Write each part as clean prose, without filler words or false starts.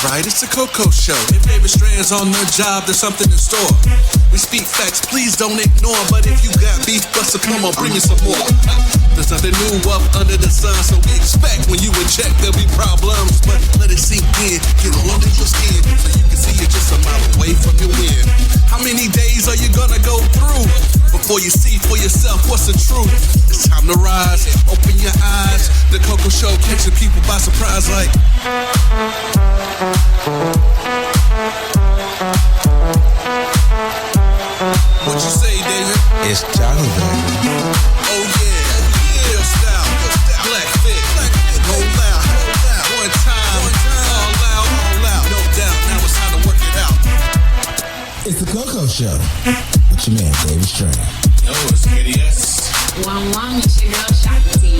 right, it's the Coco Show. If David Strand's on the job, there's something in store. We speak facts, please don't ignore. But if you got beef, Buster, come on, bring me some more. There's nothing new up under the sun, so we expect when you in check there'll be problems. But let it sink in, get under your skin, so you can see it just a mile away from your win. How many days are you gonna go through before you see for yourself what's the truth? It's time to rise, open your eyes. The Coco Show catching people by surprise like. What you say, David? It's Johnny, baby. Oh yeah, real style, black fit, go loud, one time, all out, no doubt. Now it's time to work it out. It's the Coco Show with your man David Strand. Yo, it's KDS. One, it's your girl Shakti.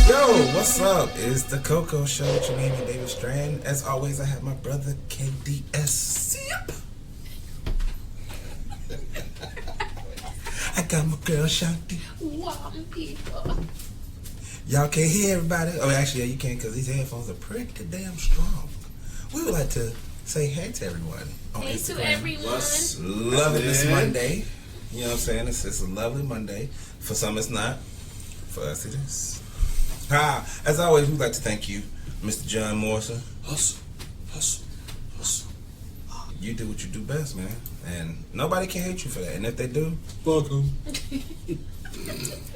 Yo, what's up? It's the Coco Show with your man David Strand. As always, I have my brother KDS. Yep. I got my girl Shakti. One people. Y'all can't hear everybody. Oh, actually, yeah, you can because these headphones are pretty damn strong. We would like to say hey to everyone on Hey Instagram. to everyone. Love it this Monday. You know what I'm saying? It's a lovely Monday. For some, it's not. For us, it is. As always, we'd like to thank you, Mr. John Morrison. Hustle. You do what you do best, man. And nobody can hate you for that. And if they do, Fuck 'em.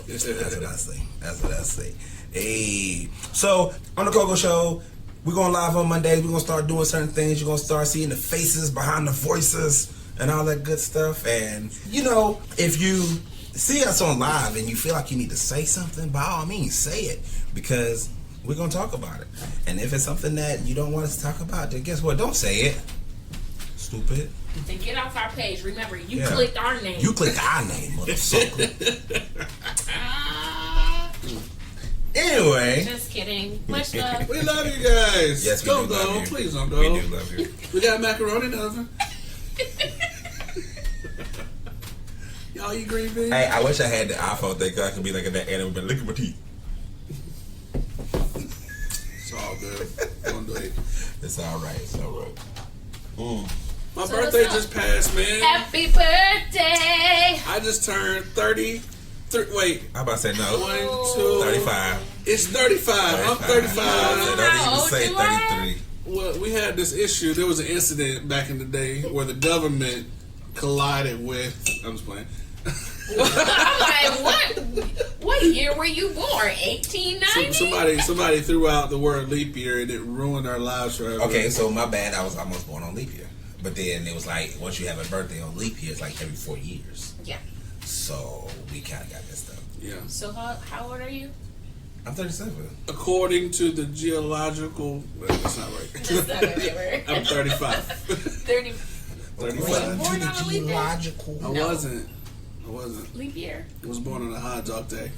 that's what I say. Hey. So, on the Coco Show, we're going live on Mondays. We're going to start doing certain things. You're going to start seeing the faces behind the voices and all that good stuff. And, you know, if you see us on live and you feel like you need to say something, by all means, say it. Because we're going to talk about it. And if it's something that you don't want us to talk about, then guess what? Don't say it. Stupid. Then get off our page. Remember, you clicked our name. You clicked our name, motherfucker. Anyway. Just kidding. Much love. We love you guys. Yes, we don't do love go. you. Please don't go. We do love you. We got macaroni in the oven. Y'all eat green beans? Hey, I wish I had the iPhone thing because I could be like in that anime, but look at my teeth. It's all good. Don't do it. It's alright. It's alright. My So birthday what's up? just passed, man. Happy birthday. I just turned 30. Wait. I'm about to say no. 1, 2. 35. It's 35. I'm 35. Don't How even old say you are? 33. Well, we had this issue. There was an incident back in the day where the government collided with. I'm just playing. I'm like, what year were you born? 1890? Somebody threw out the word leap year and it ruined our lives forever. Okay, so my bad. I was almost born on leap year. But then it was like, once you have a birthday on leap year, it's like every 4 years. Yeah. So we kind of got messed up. Yeah. So how old are you? I'm 37. According to the geological, well, that's not right. That's not the right word. I'm 35. 30. 35. Born on a leap year? Geological. I wasn't. Leap year. I was born on a hot dog day.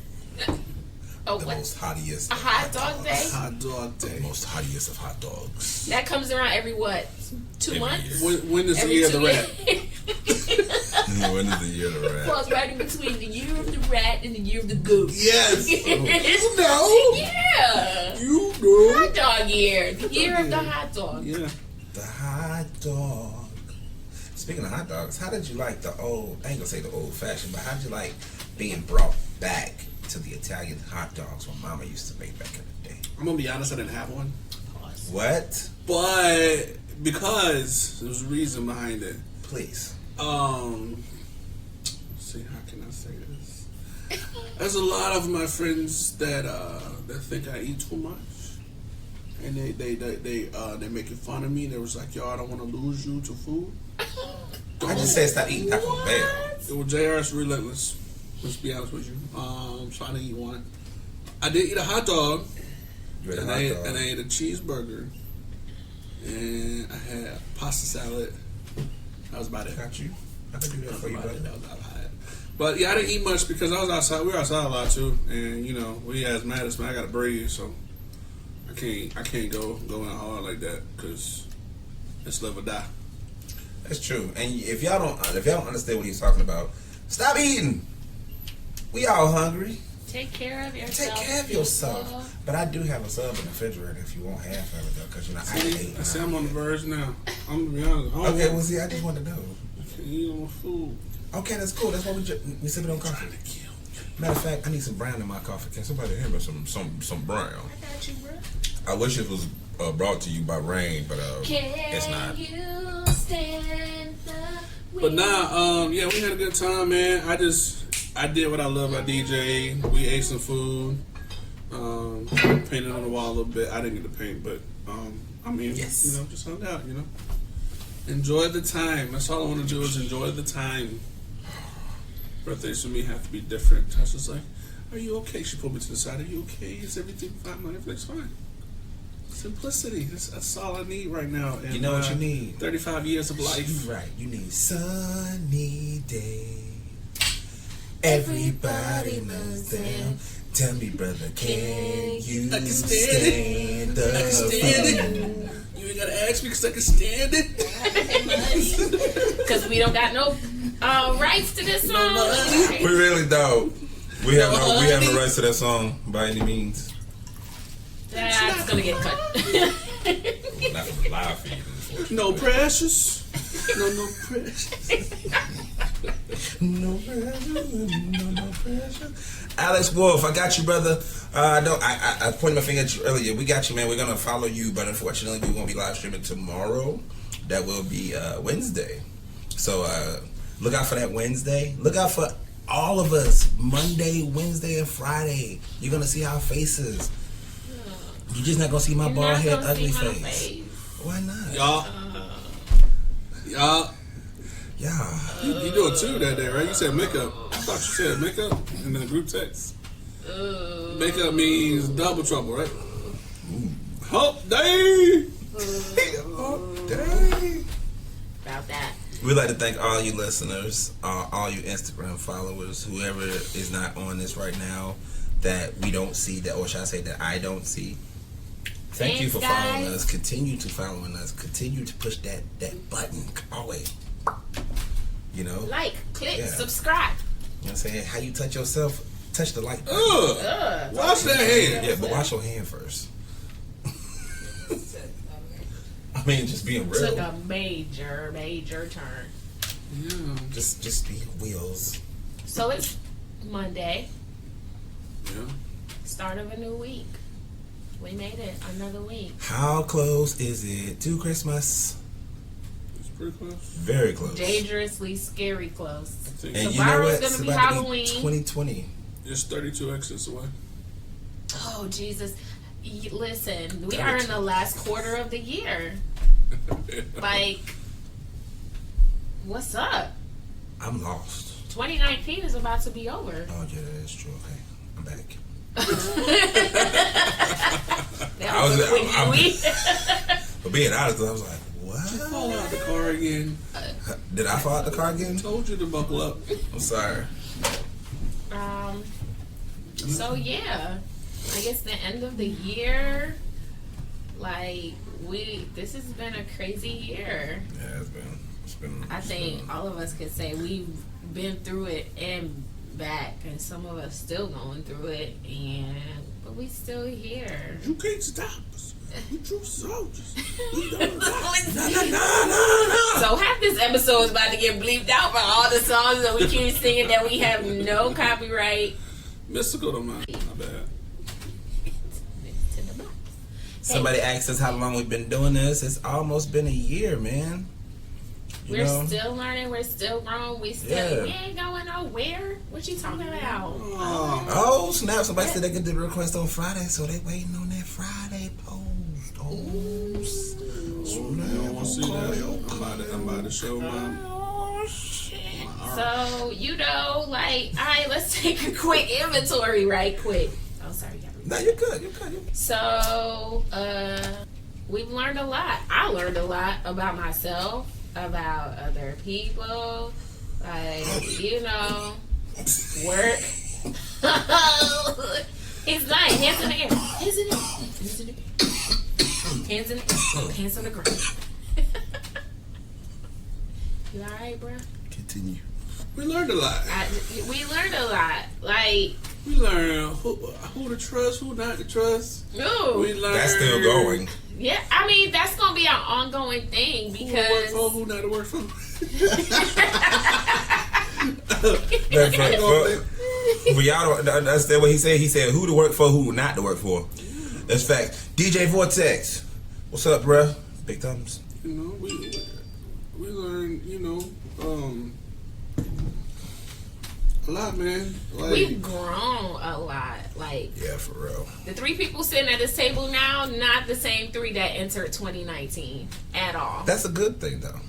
Oh, The what? most hottiest. A of hot dog dogs. day? Hot dog The day. most hottiest of hot dogs. That comes around every what? 2 Every months? year. When is the Every year of 2 the rat? years. When is the year of the rat? Falls right in between the year of the rat and the year of the goose. Yes. You know. Yeah. You know. Hot dog year. The year of the hot dog. Yeah. The hot dog. Speaking of hot dogs, how did you like the old, I ain't gonna say the old fashioned, but how did you like being brought back to the Italian hot dogs when Mama used to make back in the day? I'm gonna be honest, I didn't have one. What? But because there was a reason behind it. Please. Let's see, how can I say this? There's a lot of my friends that think I eat too much, and they making fun of me. They was like, "Yo, I don't want to lose you to food." I just said stop eating Taco Bell. Well, JR's relentless. Let's be honest with you. So I didn't eat one. I did eat a hot dog, You ate a and hot I dog. ate a cheeseburger, and I had pasta salad. That was about it. Got you. I could do that for you, brother. That was about it. But yeah, I didn't eat much because I was outside. We were outside a lot too, and you know, we asthmatics, man. I got to breathe, so I can't go in hard like that because it's live or die. That's true. And if y'all don't understand what he's talking about, stop eating. We all hungry. Take care of yourself. Take care of yourself. But I do have a sub in the refrigerator if you want half of it, though, because, I hate I see I'm on the verge now. I'm going to be honest. Okay, well, see, I just want to know. I can't eat on my food. Okay, that's cool. That's why we sipping on coffee. Matter of fact, I need some brown in my coffee. Can somebody hand me some brown? I got you, bro. I wish it was brought to you by rain, but it's not. Can you stand the But nah, yeah, we had a good time, man. I did what I love. I DJ. We ate some food. Painted on the wall a little bit. I didn't get to paint, but Yes. just hung out. Enjoy the time. That's all I want to do is enjoy the time. Birthdays for me have to be different. I was just like, "Are you okay?" She pulled me to the side. "Are you okay? Is everything fine?" I'm like, "Everything's fine." Simplicity. That's all I need right now. You know what you need? 35 years of life. Right. You need sunny day. Everybody knows them. Tell me, brother, can you stand I can stand it. You ain't gotta ask me because I can stand it. Because we don't got no rights to this song. We really don't. We have no rights to that song by any means. That's gonna get cut. Not from the live feed. No precious. No precious. No pressure. Alex Wolf, I got you, brother. I pointed my finger at you earlier. We got you, man. We're gonna follow you, but unfortunately, we won't be live streaming tomorrow. That will be Wednesday. So look out for that Wednesday. Look out for all of us Monday, Wednesday, and Friday. You're gonna see our faces. You're just not gonna see my bald head, ugly face. Why not? Y'all. Yeah. You do it too that day, right? You said makeup. I thought you said makeup in the group text. Makeup means double trouble, right? Hump day. Hump day. About that. We'd like to thank all you listeners, all you Instagram followers, whoever is not on this right now that we don't see, or should I say that I don't see. Thank you for following us. Continue to following us. Continue to push that button always. Like, click, Yeah. subscribe. You know what I'm saying? How you touch yourself, touch the like button. Wash that hand. Yeah, but wash your hand first. I mean, just being real. Took a major turn. Yeah. Just be wheels. So it's Monday, Yeah. start of a new week. We made it another week. How close is it to Christmas? It's pretty close. Very close. Dangerously scary close. I think And Tomorrow's It's gonna be about to Halloween. 2020. it's 32 exits away. Oh, Jesus. Listen, we are in the last quarter of the year. Like, what's up? I'm lost. 2019 is about to be over. Oh yeah, that's true. Okay, I'm back. That was a quick week. But being honest, I was like, what? Fall out the car again. Did I fall out the car again? Told you to buckle up. I'm sorry. So yeah, I guess the end of the year, like this has been a crazy year. Yeah, it's been. I think all of us could say we've been through it and back, and some of us still going through it, but we still here. You can't stop us. We true soldiers. We don't No. So half this episode is about to get bleeped out by all the songs that we keep singing that we have no copyright. Mystical don't mind. My bad. Somebody asked us how long we've been doing this. It's almost been a year, man. You We're know? still learning. We're still growing. We ain't going nowhere. What you talking about? Oh snap! Somebody said they could do the request on Friday, so they waiting on that Friday post. Oh snap! You don't want to see that? I'm about to show my. Oh shit! So, all right, let's take a quick inventory right quick. Oh, sorry. No, you're good. You're good. So, we've learned a lot. I learned a lot about myself, about other people, work. He's lying. Hands in the air. Hands in the air. Hands in the air. Hands in the air. Hands on the ground. You alright, bro? Continue. We learned a lot. We learned a lot. Like, we learned who to trust, who not to trust. no, We learned That's still going. yeah. I mean, that's gonna be an ongoing thing who to work because for, who not to work for. For y'all don't understand what he said. He said who to work for, who not to work for. That's fact. DJ Vortex, what's up, bruh? Big thumbs. You know, we learned, you know, a lot, man. Like, we've grown a lot. Like, Yeah, for real. the 3 people sitting at this table now, not the same 3 that entered 2019 at all. That's a good thing, though.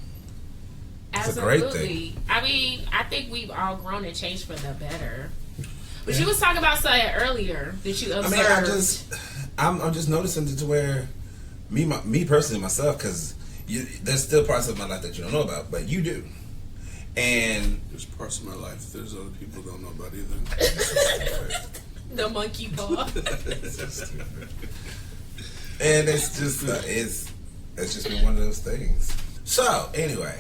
That's a great Absolutely. I mean, I think we've all grown and changed for the better. But you was talking about something earlier that you observed. I mean, I'm just noticing it to where me personally myself, because there's still parts of my life that you don't know about, but you do. And there's parts of my life there's other people don't know about either. the monkey paw. And it's just it's just been one of those things. So anyway,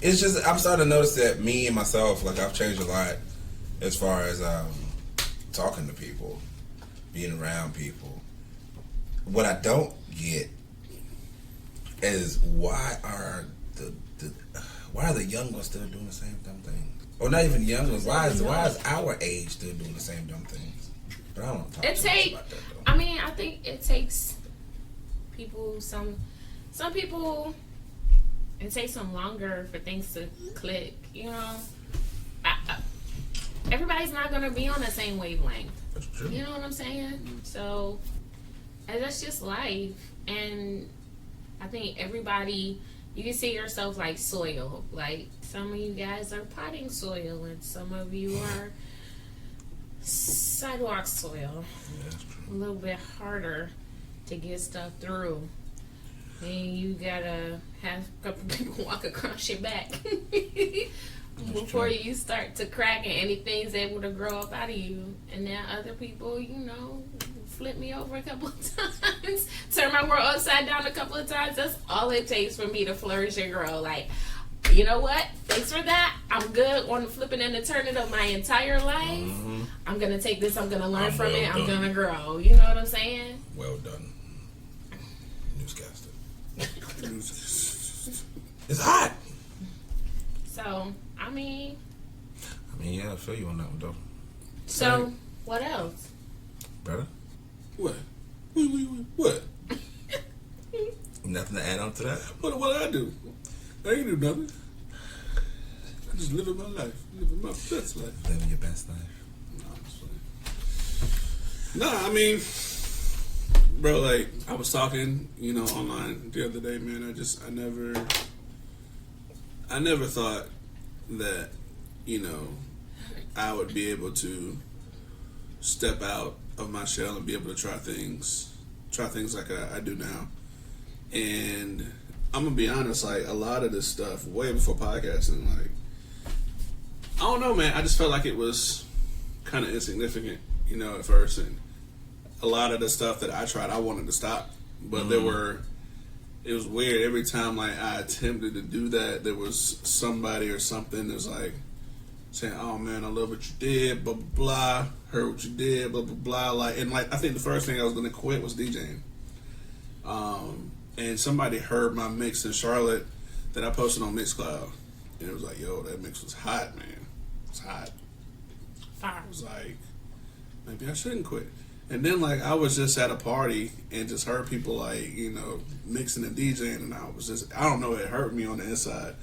it's just I'm starting to notice that me and myself, like, I've changed a lot as far as talking to people, being around people. What I don't get is why are the young ones still doing the same dumb thing? Or not even young ones. Why is our age still doing the same dumb things? But I don't want to talk too much about that, though. I mean, I think it takes people some people. It takes them longer for things to click. You know, everybody's not gonna be on the same wavelength. That's true. You know what I'm saying? So, and that's just life. And I think everybody, you can see yourself like soil. Like, some of you guys are potting soil, and some of you are sidewalk soil. Yeah, that's true. A little bit harder to get stuff through. And you gotta have a couple people walk across your back before you start to crack and anything's able to grow up out of you. And then other people, you know, flip me over a couple of times, turn my world upside down a couple of times. That's all it takes for me to flourish and grow. Like, you know what? Thanks for that. I'm good on the flipping and the turning of my entire life. Mm-hmm. I'm gonna take this. I'm gonna learn from well it. I'm done. gonna grow. You know what I'm saying? Well done, newscaster. It's hot. So, I mean, Yeah, I feel you on that one, though. so Right. what else? Brother, What? What? nothing to add on to that? What I do? I ain't do nothing. I just living my life, living my best life. Living your best life. No, I'm just playing. Nah, I mean, bro, like, I was talking, you know, online the other day, man. I never thought that, you know, I would be able to step out of my shell and be able to try things like I do now. And I'm gonna be honest, like, a lot of this stuff way before podcasting, like, I don't know, man. I just felt like it was kind of insignificant, you know, at first. And a lot of the stuff that I tried, I wanted to stop. But it was weird. Every time, like, I attempted to do that, there was somebody or something that was like saying, "Oh man, I love what you did, blah blah blah. Heard what you did, blah blah blah." Like, and like, I think the first thing I was gonna quit was DJing. And somebody heard my mix in Charlotte that I posted on Mixcloud, and it was like, "Yo, that mix was hot, man. It's hot." Fire. I was like, maybe I shouldn't quit. And then, like, I was just at a party and just heard people, like, you know, mixing and DJing, and I was just, I don't know, it hurt me on the inside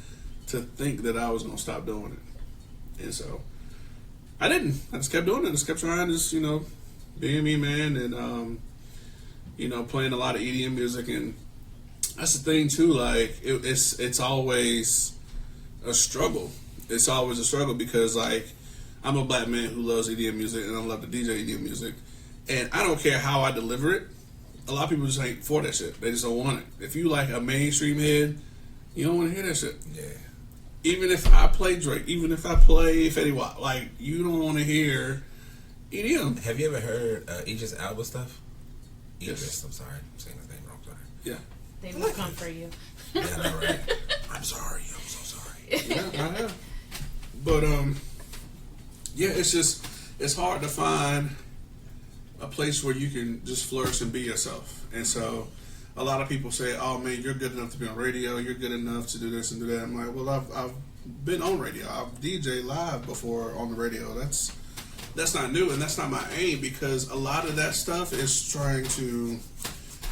to think that I was going to stop doing it. And so, I didn't. I just kept doing it. I just kept trying, just, you know, being me, man, and, you know, playing a lot of EDM music. And that's the thing, too, like, it's always a struggle. It's always a struggle because, like, I'm a black man who loves EDM music, and I love to DJ EDM music. And I don't care how I deliver it. A lot of people just ain't for that shit. They just don't want it. If you like a mainstream head, you don't want to hear that shit. Yeah. Even if I play Drake, even if I play Fetty Wap, like, you don't want to hear EDM. Have you ever heard Idris Elba stuff? Yes. Idris, I'm sorry. I'm saying his name wrong. Sorry. Yeah. They will come for you. Yeah, I know, right? I'm sorry. I'm so sorry. Yeah, I have. But yeah, it's hard to find a place where you can just flourish and be yourself. And so a lot of people say, "Oh man, you're good enough to be on radio. You're good enough to do this and do that." I'm like, "Well, I've been on radio. I've DJ live before on the radio. That's not new, and that's not my aim, because a lot of that stuff is trying to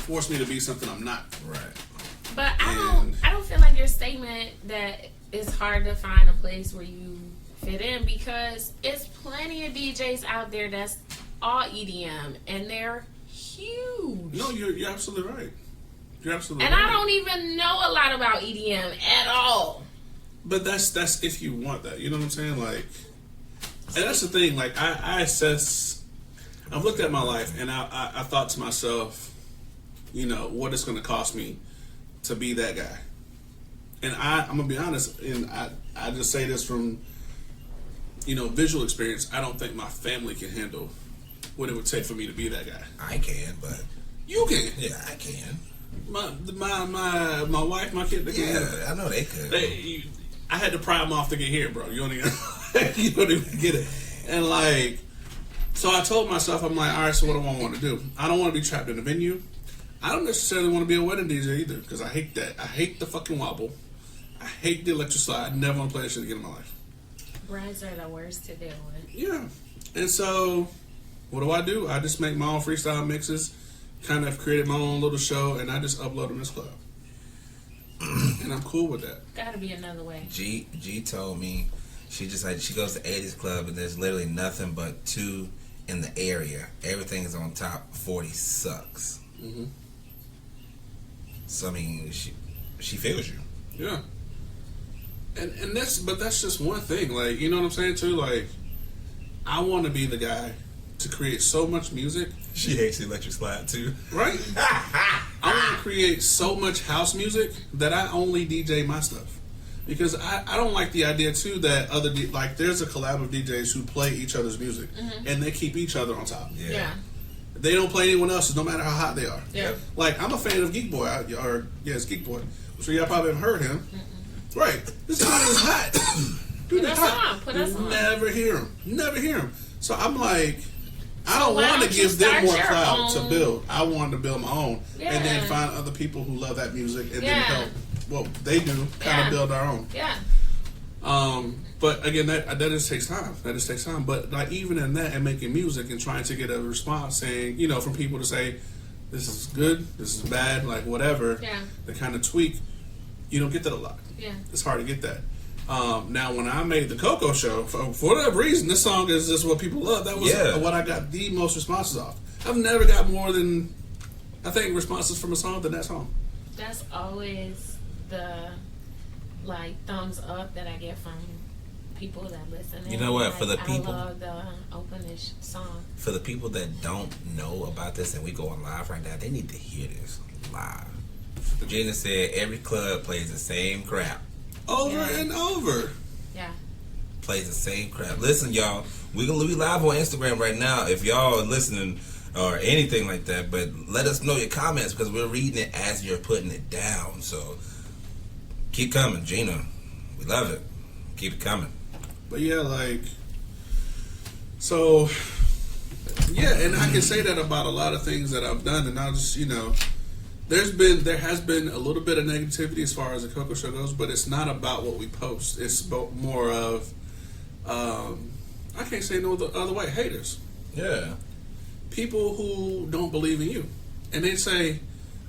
force me to be something I'm not." Right. But I don't feel like your statement that it's hard to find a place where you fit in, because it's plenty of DJs out there that's all EDM and they're huge. No, you're absolutely right. You're absolutely and right. I don't even know a lot about EDM at all. But that's if you want that. You know what I'm saying? Like, and that's the thing. Like, I've looked at my life and I thought to myself, you know, what it's going to cost me to be that guy. And I'm going to be honest, and I just say this from, you know, visual experience. I don't think my family can handle what it would take for me to be that guy. I can, but You can. yeah, I can. My wife, my kid, they can. Yeah, I know they could. I had to pry them off to get here, bro. You don't even get it. And like, so I told myself, I'm like, all right, so what do I want to do? I don't want to be trapped in a venue. I don't necessarily want to be a wedding DJ either, because I hate that. I hate the fucking wobble. I hate the electric slide. I never want to play that shit again in my life. Brides are the worst to deal with. Yeah. And so, what do? I just make my own freestyle mixes, kind of created my own little show, and I just upload them as club. And I'm cool with that. Gotta be another way. G told me she goes to 80s club and there's literally nothing but 2 in the area. Everything is on top. 40 sucks. Mm-hmm. So I mean, she feels you. Yeah. And that's just one thing. Like, you know what I'm saying too? Like, I want to be the guy to create so much music. She hates the electric slide too. Right? I want to create so much house music that I only DJ my stuff. Because I don't like the idea too that like there's a collab of DJs who play each other's music and they keep each other on top. Yeah. They don't play anyone else's, no matter how hot they are. Yeah. Like, I'm a fan of Geek Boy, it's Geek Boy. So y'all probably haven't heard him. Right. This dude is hot. Dude is hot. Put us on. Never hear him. So I'm like, I So don't why want to don't you give them start more your clout to own? build. I wanted to build my own. Yeah. And then find other people who love that music and then Yeah. help what they do, kind Yeah. of build our own. Yeah. But again, that just takes time. But like, even in that and making music and trying to get a response saying, you know, from people to say, this is good, this is bad, like whatever, Yeah. the kind of tweak, you don't get that a lot. Yeah. It's hard to get that. Now, when I made the Coco Show, for whatever reason, this song is just what people love. That was what I got the most responses off. I've never got more than, I think, responses from a song than that song. That's always the thumbs up that I get from people that listen. You know what? For the people, I love the openish song. for the people that don't know about this and we go on live right now, they need to hear this live. Gina said every club plays the same crap. Over and over. Yeah. Plays the same crap. Listen, y'all, we gonna be live on Instagram right now if y'all are listening or anything like that. But let us know your comments because we're reading it as you're putting it down. So keep coming, Gina. We love it. Keep it coming. But yeah, like, so, yeah, and I can say that about a lot of things that I've done, and I'll just, you know, there has been a little bit of negativity as far as the Coco Show goes, but it's not about what we post. It's more of, I can't say no other way, haters. Yeah. People who don't believe in you. And they say,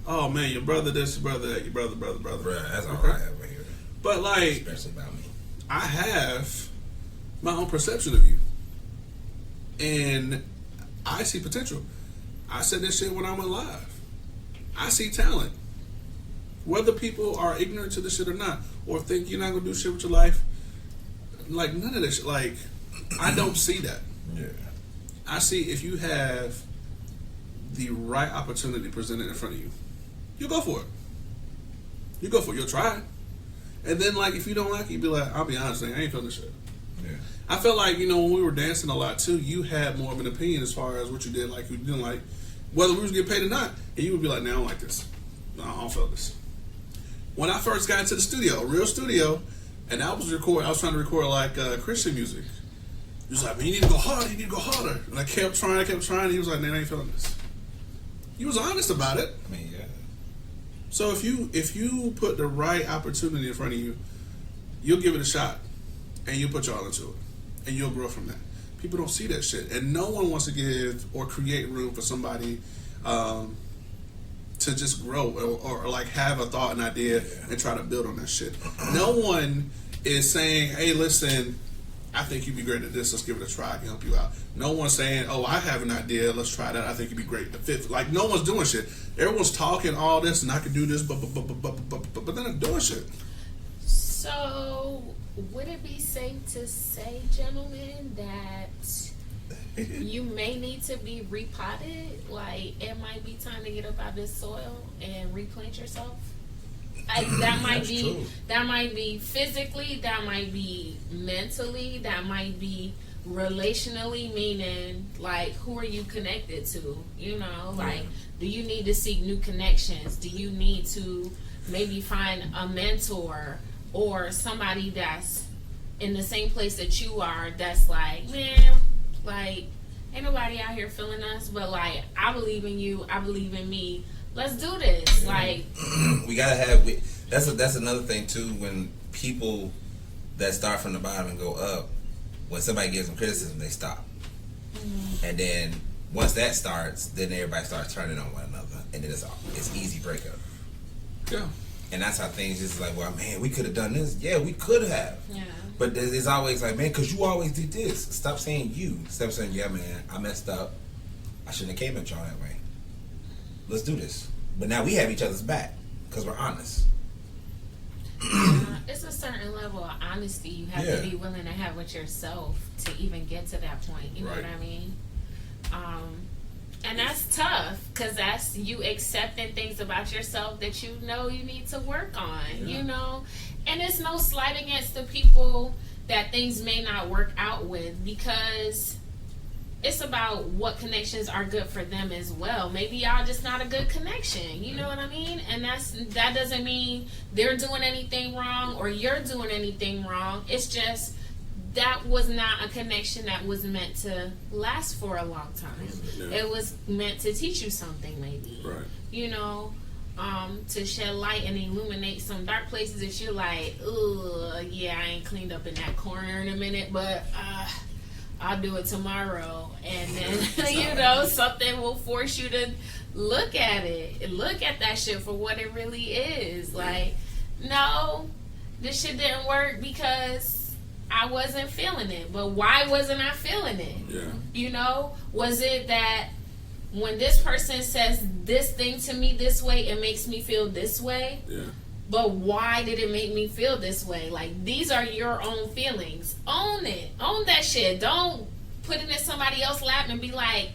oh man, your brother this, your brother that, your brother. Bruh, that's all Okay. I have right here. But like, Especially about me. I have my own perception of you. And I see potential. I said this shit when I went live. I see talent. Whether people are ignorant to this shit or not, or think you're not gonna do shit with your life, like none of this shit. Like, I don't see that. Yeah. I see if you have the right opportunity presented in front of you, you go for it. You go for it. You'll try it. And then, like, if you don't like it, you be like, I'll be honest, I ain't feeling this shit. Yeah. I felt like, you know, when we were dancing a lot too, you had more of an opinion as far as what you did, like you didn't like, whether we was getting paid or not. And you would be like, nah, I don't like this. No, I don't feel this. When I first got into the studio, a real studio, And I was trying to record like Christian music. He was like, man, you need to go harder. You need to go harder. And I kept trying. And he was like, man, I ain't feeling this. He was honest about it. I mean, yeah. So if you put the right opportunity in front of you, you'll give it a shot, and you'll put your all into it, and you'll grow from that. People don't see that shit, and no one wants to give or create room for somebody to just grow or like have a thought and idea and try to build on that shit. No one is saying, hey, listen, I think you'd be great at this, let's give it a try, I can help you out. No one's saying, oh, I have an idea, let's try that, I think you'd be great to fit. Like, no one's doing shit. Everyone's talking all this, and I can do this, but they're not doing shit. So, would it be safe to say, gentlemen, that you may need to be repotted? Like, it might be time to get up out of this soil and replant yourself? That might be true. That might be physically, that might be mentally, that might be relationally, meaning like who are you connected to? You know, like do you need to seek new connections? Do you need to maybe find a mentor or somebody that's in the same place that you are that's like, man, like ain't nobody out here feeling us, but like I believe in you, I believe in me. Let's do this. Like we gotta have. That's another thing too. When people that start from the bottom and go up, when somebody gives them criticism, they stop. Mm-hmm. And then once that starts, then everybody starts turning on one another, and then it's easy breakup. Yeah. And that's how things just like, well, man, we could have done this. Yeah, we could have. Yeah. But there's always like, man, because you always did this. Stop saying you. Stop saying, yeah, man, I messed up. I shouldn't have came at y'all that way. Let's do this. But now we have each other's back because we're honest. It's a certain level of honesty you have to be willing to have with yourself to even get to that point. You know what I mean? And that's tough because that's you accepting things about yourself that you know you need to work on, you know? And it's no slight against the people that things may not work out with because it's about what connections are good for them as well. Maybe y'all just not a good connection. You know what I mean? And that doesn't mean they're doing anything wrong or you're doing anything wrong. It's just that was not a connection that was meant to last for a long time. Yeah. It was meant to teach you something maybe. Right. You know, to shed light and illuminate some dark places that you're like, ugh, yeah, I ain't cleaned up in that corner in a minute, but I'll do it tomorrow. And then, you know, something will force you to look at it. Look at that shit for what it really is. Like, no, this shit didn't work because I wasn't feeling it. But why wasn't I feeling it? Yeah. You know? Was it that when this person says this thing to me this way, it makes me feel this way? Yeah. But why did it make me feel this way? Like, these are your own feelings. Own it. Own that shit. Don't put it in somebody else's lap and be like,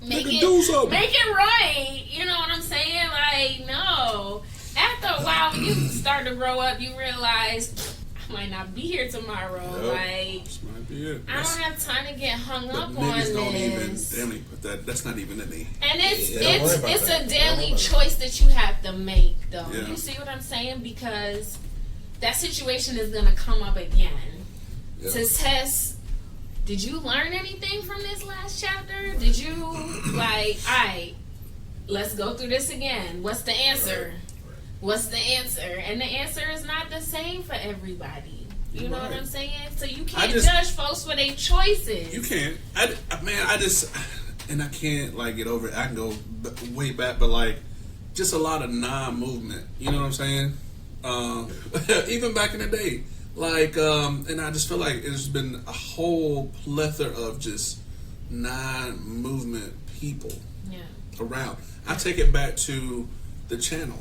make it right. You know what I'm saying? Like, no. After a while, when you start to grow up, you realize, I might not be here tomorrow. Yep. Like, this might be it. I don't have time to get hung up on this. They don't even put that. That's not even in me. And it's a daily choice that you have to make, though. Yeah. You see what I'm saying? Because that situation is gonna come up again to test. Did you learn anything from this last chapter? Did you like? All right, let's go through this again. What's the answer? What's the answer? And the answer is not the same for everybody. You know what I'm saying? So you can't judge folks for their choices. You can't. And I can't like get over it. I can go way back, but like just a lot of non-movement. You know what I'm saying? Even back in the day, like, and I just feel like it's been a whole plethora of just non-movement people around. I take it back to the channel.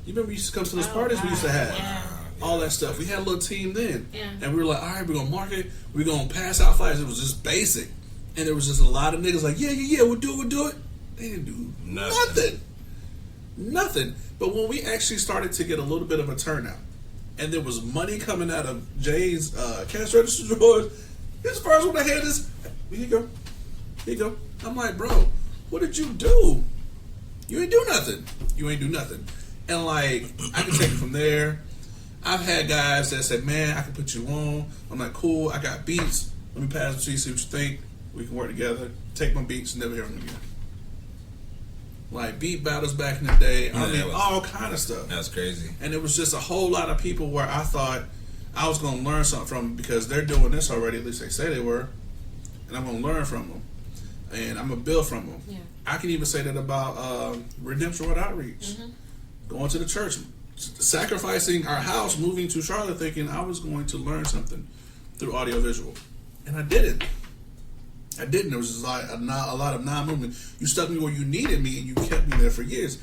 You remember we used to come to those parties we used to have? All that stuff. We had a little team then. Yeah. And we were like, all right, we're going to market. We're going to pass out flyers. It was just basic. And there was just a lot of niggas like, yeah, we'll do it. They didn't do nothing. But when we actually started to get a little bit of a turnout, and there was money coming out of Jay's cash register drawers, his first one I had is, here you go. I'm like, bro, what did you do? You ain't do nothing. And like, I can take it from there. I've had guys that said, man, I can put you on. I'm like, cool, I got beats. Let me pass them to you, see what you think. We can work together. Take my beats and never hear them again. Like beat battles back in the day. I mean, all kind of stuff. That's crazy. And it was just a whole lot of people where I thought I was going to learn something from them because they're doing this already. At least they say they were. And I'm going to learn from them. And I'm going to build from them. Yeah. I can even say that about Redemption World Outreach. Going to the church. Sacrificing our house, moving to Charlotte, thinking I was going to learn something through audiovisual. And I didn't. There was just a lot of non-movement. You stuck me where you needed me, and you kept me there for years.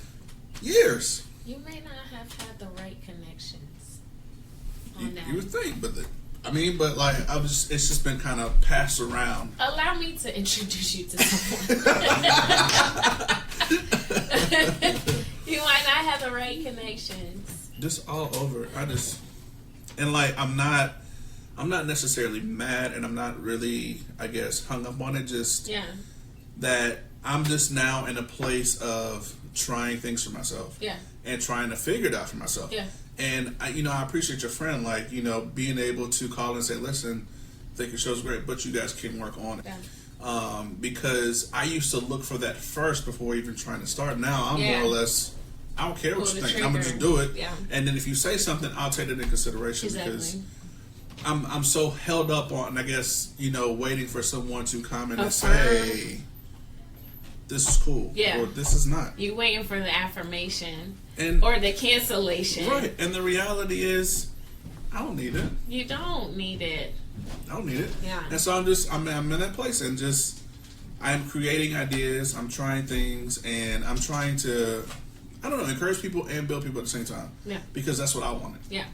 Years. You may not have had the right connections on that. You would think, but it's just been kind of passed around. Allow me to introduce you to someone. You might not have the right connections. Just all over. I'm not necessarily mad, and I'm not really, I guess, hung up on it. Just that I'm just now in a place of trying things for myself. Yeah. And trying to figure it out for myself. Yeah. And I appreciate your friend, being able to call and say, listen, I think your show's great, but you guys can work on it. Yeah. Because I used to look for that first before even trying to start. Now I'm more or less, I don't care what you think. I'm gonna just do it. Yeah. And then if you say something, I'll take it into consideration because I'm so held up on, I guess, waiting for someone to comment and say, this is cool, or this is not. You waiting for the affirmation or the cancellation. Right, and the reality is, I don't need it. You don't need it. I don't need it. Yeah. And so I'm in that place, and I'm creating ideas, I'm trying things, and I'm trying to, encourage people and build people at the same time. Yeah. Because that's what I wanted. Yeah.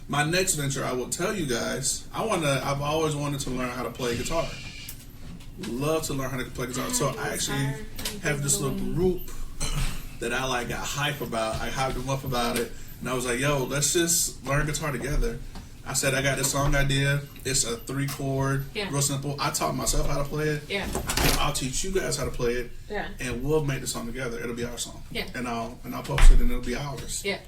My next venture, I will tell you guys, I've always wanted to learn how to play guitar. Love to learn how to play guitar. So I actually have this little group that I got hype about. I hyped them up about it. And I was like, yo, let's just learn guitar together. I said, I got this song idea. It's a 3-chord, real simple. I taught myself how to play it. Yeah. I'll teach you guys how to play it. Yeah. And we'll make the song together. It'll be our song. Yeah. And I'll post it and it'll be ours. Yeah.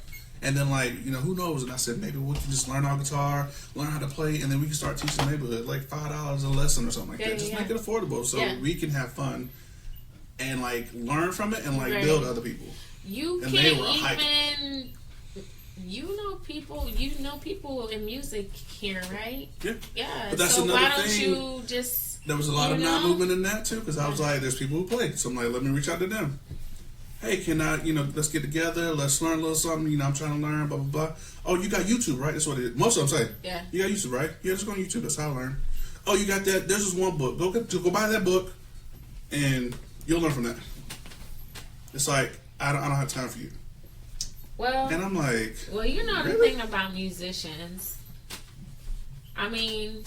And then who knows? And I said, maybe we can just learn our guitar, learn how to play, and then we can start teaching the neighborhood, like $5 a lesson or something like that. Just make it affordable so we can have fun and learn from it and build other people. You and can't even. You know people in music here, right? Yeah. Yeah. But that's so another why don't thing. you just? There was a lot of non-movement in that too, because I was like, there's people who play, so I'm like, let me reach out to them. Hey, can I, let's get together, let's learn a little something, I'm trying to learn, blah, blah, blah. Oh, you got YouTube, right? That's what it is. Most of them say. Yeah. You got YouTube, right? Yeah, just go on YouTube, that's how I learn. Oh, you got that, there's just one book. Go buy that book, and you'll learn from that. It's like, I don't have time for you. Well. And I'm like. Well, the thing about musicians, they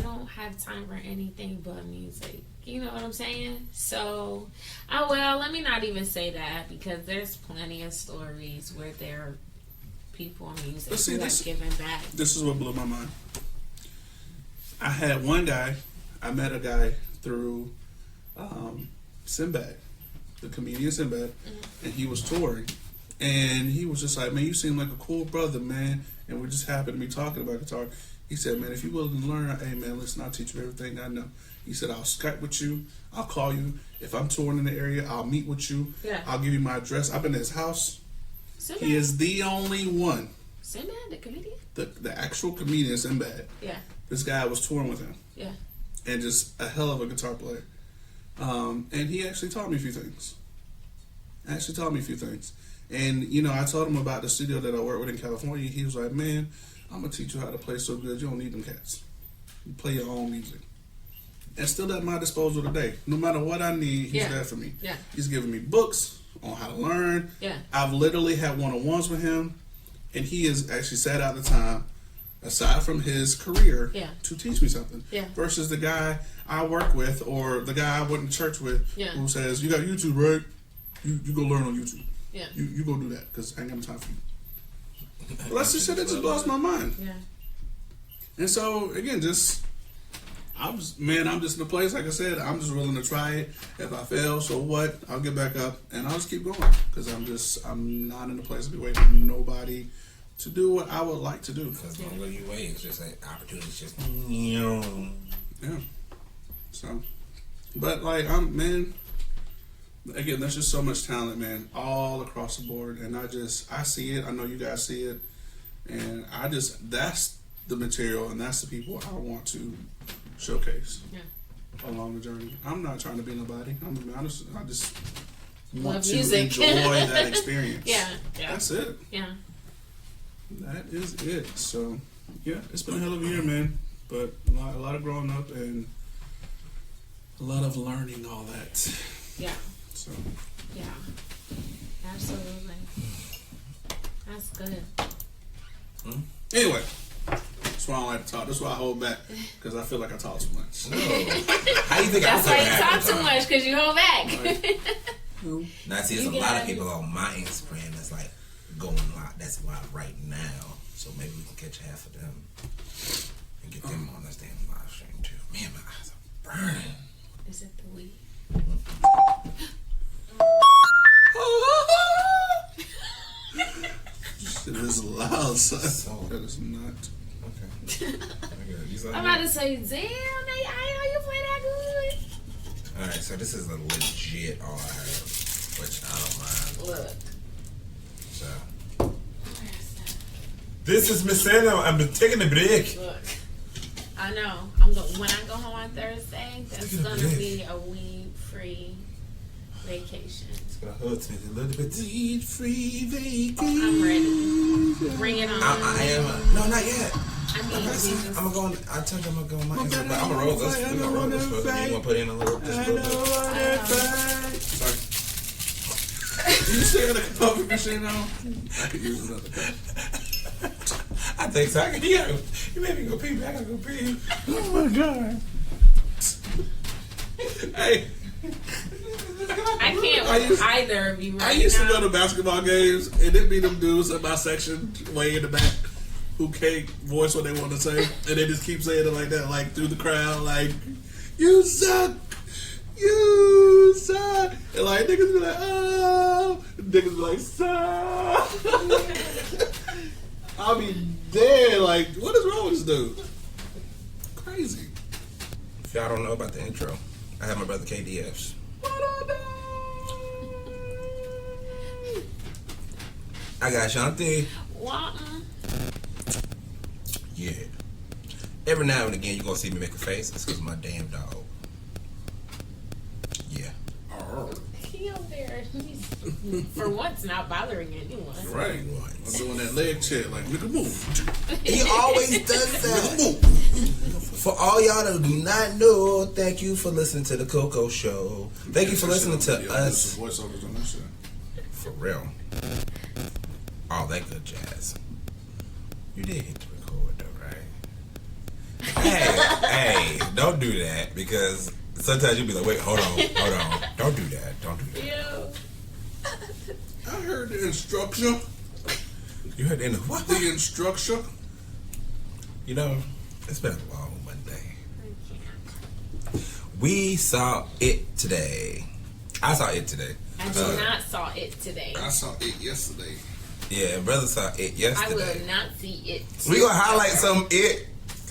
don't have time for anything but music. You know what I'm saying? So, let me not even say that because there's plenty of stories where there are people in music who have given back. This is what blew my mind. I had one guy, I met a guy through Sinbad, the comedian Sinbad, and he was touring. And he was just like, man, you seem like a cool brother, man. And we just happened to be talking about guitar. He said, man, if you're willing to learn, hey, man, listen, I'll teach you everything I know. He said, I'll Skype with you. I'll call you. If I'm touring in the area, I'll meet with you. Yeah. I'll give you my address. I've been to his house. Sinbad? He is the only one. Sinbad, the comedian? The actual comedian, Sinbad. Yeah. This guy was touring with him. Yeah. And just a hell of a guitar player. And he actually taught me a few things. And, I told him about the studio that I work with in California. He was like, man, I'm going to teach you how to play so good you don't need them cats. You play your own music. And still at my disposal today. No matter what I need, he's there for me. Yeah. He's giving me books on how to learn. Yeah. I've literally had one-on-ones with him. And he has actually sat out the time, aside from his career, to teach me something. Yeah. Versus the guy I work with or the guy I went to church with who says, you got YouTube, right? You go learn on YouTube. Yeah. You go do that because I ain't got time for you. Well, that's just it. It just blows my mind. Yeah. And so, again, I'm just in a place, like I said, I'm just willing to try it. If I fail, so what? I'll get back up and I'll just keep going. Because I'm not in a place to be waiting for nobody to do what I would like to do. Because longer you wait, it's just like opportunities just. Yeah. So, but like, again, there's just so much talent, man, all across the board. And I see it. I know you guys see it. And that's the material and that's the people I want to showcase along the journey. I'm not trying to be nobody. I just want to enjoy that experience. Yeah. That's it. Yeah. That is it. So, yeah, it's been a hell of a year, man. But a lot of growing up and a lot of learning all that. Yeah. So. Yeah. Absolutely. That's good. Anyway. That's why I don't like to talk. That's why I hold back. Because I feel like I talk too much. No. How you think That's I why you talk too much, because you hold back. Right. Now, see, there's a lot of people on my Instagram that's like going live. That's live right now. So maybe we can catch half of them and get them on this damn live stream too. Man, my eyes are burning. Is it the weed? It is loud, son. So, That is not. okay. I'm about to say, damn, you play that good. Alright, so this is a legit all I heard, which I don't mind. Look. So, Where's that? this is Miss Anna. I'm taking a break. Look. I know. When I go home on Thursday, that's Take a gonna break. be a weed-free vacation. It's gonna hurt me a little bit. Weed-free vacation. I'm ready. Bring it on. I am. No, not yet. I I'm mean, gonna go on. I told you I'm gonna go on my Instagram, but I'm gonna roll this. We're gonna roll this. You gonna put in a little, just a little bit. Sorry. You still got a coffee machine on? I could use another cup. I think so. You made me go pee. I gotta go pee. Oh my god. Hey. I can't with either of you right I used to now. go to basketball games and it'd be them dudes in my section way in the back who can't voice what they want to say and they just keep saying it like that, like through the crowd, like, you suck, you suck. And like niggas be like, oh, niggas be like, suck. I'll be dead, like, what is wrong with this dude? Crazy. If y'all don't know about the intro, I have my brother KDFs. I got Shanti. Yeah. Every now and again, you're gonna see me make a face. It's because of my damn dog. Yeah. He over there, he's for once not bothering anyone. Right. I'm doing that leg check, like, nigga, move. He always does that. For all y'all that do not know, thank you for listening to the Coco Show. Thank you for listening to us. Voiceovers on that shit. For real. All that good jazz. You did hit the record though, right? Hey, don't do that because sometimes you'll be like, wait, hold on. Don't do that. Yeah. I heard the instruction. You heard the end of what? The instruction. You know, it's been a long Monday. I can't. We saw it today. I saw it today. I did not saw it today. I saw it yesterday. Yeah, brother saw it yesterday. I will not see it. We gonna highlight some